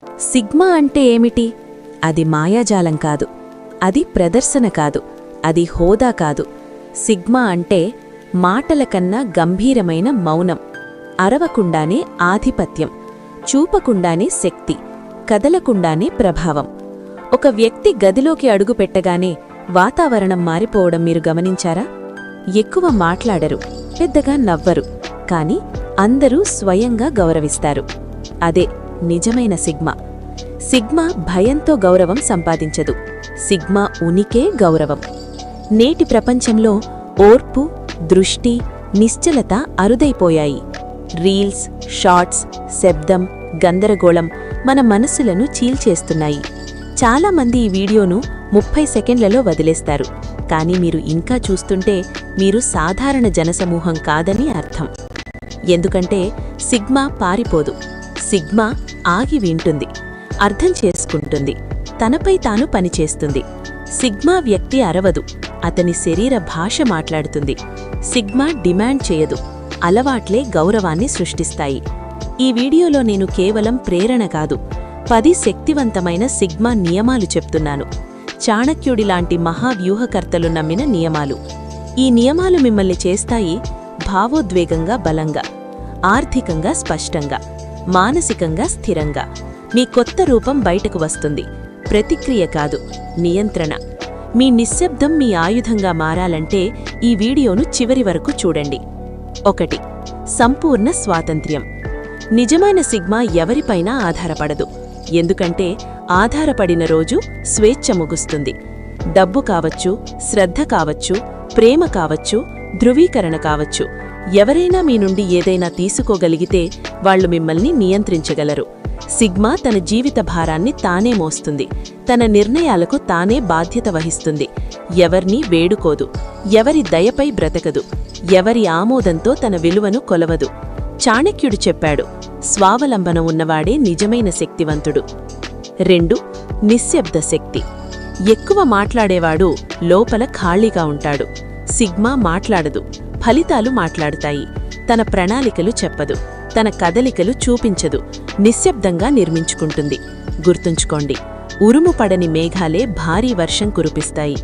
Sigma అంటే ఏమిటి? అది మాయాజాలం కాదు, అది ప్రదర్శన కాదు, అది హోదా కాదు. సిగ్మా అంటే మాటల కన్నా గంభీరమైన మౌనం, అరవకుండానే ఆధిపత్యం, చూపకుండానే శక్తి, కదలకుండానే ప్రభావం. ఒక వ్యక్తి గదిలోకి అడుగుపెట్టగానే వాతావరణం మారిపోవడం మీరు గమనించారా? ఎక్కువ మాట్లాడరు, పెద్దగా నవ్వరు, కాని అందరూ స్వయంగా గౌరవిస్తారు. అదే నిజమైన సిగ్మా. సిగ్మా భయంతో గౌరవం సంపాదించదు, సిగ్మా ఉనికే గౌరవం. నేటి ప్రపంచంలో ఓర్పు, దృష్టి, నిశ్చలత అరుదైపోయాయి. రీల్స్, షార్ట్స్, శబ్దం, గందరగోళం మన మనసులను చీల్చేస్తున్నాయి. చాలామంది ఈ వీడియోను 30 సెకండ్లలో వదిలేస్తారు, కానీ మీరు ఇంకా చూస్తుంటే మీరు సాధారణ జనసమూహం కాదని అర్థం. ఎందుకంటే సిగ్మా పారిపోదు, సిగ్మా ఆగి వింటుంది, అర్థం చేసుకుంటుంది, తనపై తాను పనిచేస్తుంది. సిగ్మా వ్యక్తి అరవదు, అతని శరీర భాష మాట్లాడుతుంది. సిగ్మా డిమాండ్ చేయదు, అలవాట్లే గౌరవాన్ని సృష్టిస్తాయి. ఈ వీడియోలో నేను కేవలం ప్రేరణ కాదు, 10 శక్తివంతమైన సిగ్మా నియమాలు చెప్తున్నాను. చాణక్యుడిలాంటి మహావ్యూహకర్తలు నమ్మిన నియమాలు. ఈ నియమాలు మిమ్మల్ని చేస్తాయి భావోద్వేగంగా బలంగా, ఆర్థికంగా స్పష్టంగా, మానసికంగా స్థిరంగా. మీ కొత్త రూపం బయటకు వస్తుంది. ప్రతిక్రియ కాదు, నియంత్రణ. మీ నిశ్శబ్దం మీ ఆయుధంగా మారాలంటే ఈ వీడియోను చివరి వరకు చూడండి. 1. సంపూర్ణ స్వాతంత్ర్యం. నిజమైన సిగ్మా ఎవరిపైనా ఆధారపడదు, ఎందుకంటే ఆధారపడిన రోజు స్వేచ్ఛ ముగుస్తుంది. డబ్బు కావచ్చు, శ్రద్ధ కావచ్చు, ప్రేమ కావచ్చు, ధృవీకరణ కావచ్చు. ఎవరైనా మీ నుండి ఏదైనా తీసుకోగలిగితే వాళ్లు మిమ్మల్ని నియంత్రించగలరు. సిగ్మా తన జీవిత భారాన్ని తానే మోస్తుంది, తన నిర్ణయాలకు తానే బాధ్యత వహిస్తుంది. ఎవర్నీ వేడుకోదు, ఎవరి దయపై బ్రతకదు, ఎవరి ఆమోదంతో తన విలువను కొలవదు. చాణక్యుడు చెప్పాడు, స్వావలంబన ఉన్నవాడే నిజమైన శక్తివంతుడు. 2. నిశ్శబ్ద శక్తి. ఎక్కువ మాట్లాడేవాడు లోపల ఖాళీగా ఉంటాడు. సిగ్మా మాట్లాడదు, ఫలితాలు మాట్లాడుతాయి. తన ప్రణాళికలు చెప్పదు, తన కదలికలు చూపించదు, నిశ్శబ్దంగా నిర్మించుకుంటుంది. గుర్తుంచుకోండి, ఉరుము పడని మేఘాలే భారీ వర్షం కురిపిస్తాయి.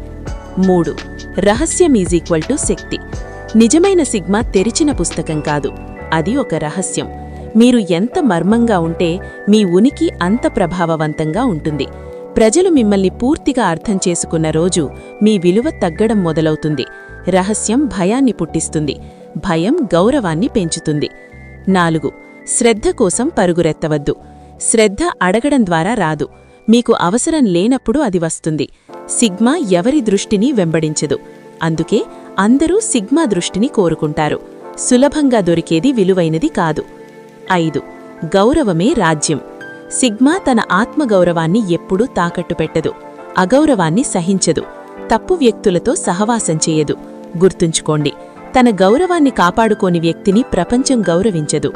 3. రహస్యం = శక్తి. నిజమైన సిగ్మా తెరిచిన పుస్తకం కాదు, అది ఒక రహస్యం. మీరు ఎంత మర్మంగా ఉంటే మీ ఉనికి అంత ప్రభావవంతంగా ఉంటుంది. ప్రజలు మిమ్మల్ని పూర్తిగా అర్థం చేసుకున్న రోజు మీ విలువ తగ్గడం మొదలవుతుంది. రహస్యం భయాన్ని పుట్టిస్తుంది, భయం గౌరవాన్ని పెంచుతుంది. 4. శ్రద్ధ కోసం పరుగురెత్తవద్దు. శ్రద్ధ అడగడం ద్వారా రాదు, మీకు అవసరం లేనప్పుడు అది వస్తుంది. సిగ్మా ఎవరి దృష్టిని వెంబడించదు, అందుకే అందరూ సిగ్మా దృష్టిని కోరుకుంటారు. సులభంగా దొరికేది విలువైనది కాదు. 5. గౌరవమే రాజ్యం. సిగ్మా తన ఆత్మగౌరవాన్ని ఎప్పుడూ తాకట్టు పెట్టదు, అగౌరవాన్ని సహించదు, తప్పు వ్యక్తులతో సహవాసం చేయదు. గుర్తుంచుకోండి, తన గౌరవాన్ని కాపాడుకోని వ్యక్తిని ప్రపంచం గౌరవించదు.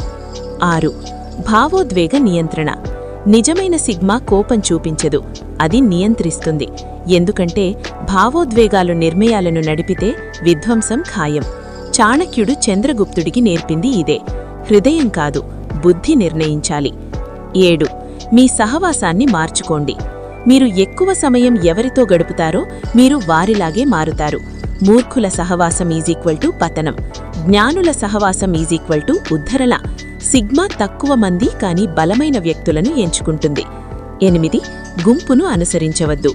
6. భావోద్వేగ నియంత్రణ. నిజమైన సిగ్మా కోపం చూపించదు, అది నియంత్రిస్తుంది. ఎందుకంటే భావోద్వేగాలు నిర్ణయాలను నడిపితే విధ్వంసం ఖాయం. చాణక్యుడు చంద్రగుప్తుడికి నేర్పింది ఇదే. హృదయం కాదు, బుద్ధి నిర్ణయించాలి. 7. మీ సహవాసాన్ని మార్చుకోండి. మీరు ఎక్కువ సమయం ఎవరితో గడుపుతారో మీరు వారిలాగే మారుతారు. మూర్ఖుల సహవాసం = పతనం, జ్ఞానుల సహవాసం = ఉద్ధరణ. సిగ్మా తక్కువ మంది కానీ బలమైన వ్యక్తులను ఎంచుకుంటుంది. 8. గుంపును అనుసరించవద్దు.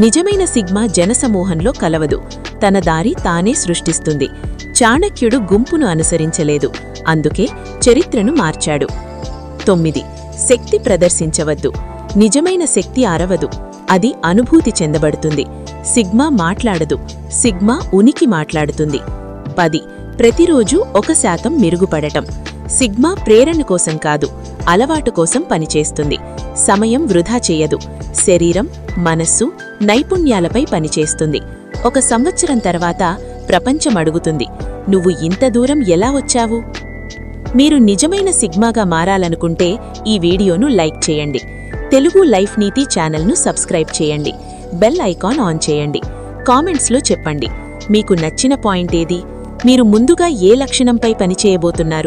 నిజమైన సిగ్మా జనసమూహంలో కలవదు, తన దారి తానే సృష్టిస్తుంది. చాణక్యుడు గుంపును అనుసరించలేదు, అందుకే చరిత్రను మార్చాడు. 9. శక్తి ప్రదర్శించవద్దు. నిజమైన శక్తి అరవదు, అది అనుభూతి చెందబడుతుంది. సిగ్మా మాట్లాడదు, సిగ్మా ఉనికి మాట్లాడుతుంది. 10. ప్రతిరోజూ 1% మెరుగుపడటం. సిగ్మా ప్రేరణ కోసం కాదు, అలవాటు కోసం పనిచేస్తుంది. సమయం వృధా చేయదు, శరీరం, మనస్సు, నైపుణ్యాలపై పనిచేస్తుంది. 1 సంవత్సరం తర్వాత ప్రపంచం అడుగుతుంది, నువ్వు ఇంత దూరం ఎలా వచ్చావు? మీరు నిజమైన సిగ్మాగా మారాలనుకుంటే ఈ వీడియోను లైక్ చేయండి. తెలుగు లైఫ్ నీతి ఛానల్ను సబ్స్క్రైబ్ చేయండి. బెల్ ఐకాన్ ఆన్ చేయండి. కామెంట్స్లో చెప్పండి, మీకు నచ్చిన పాయింట్ ఏది? మీరు ముందుగా ఏ లక్షణంపై పనిచేయబోతున్నారు?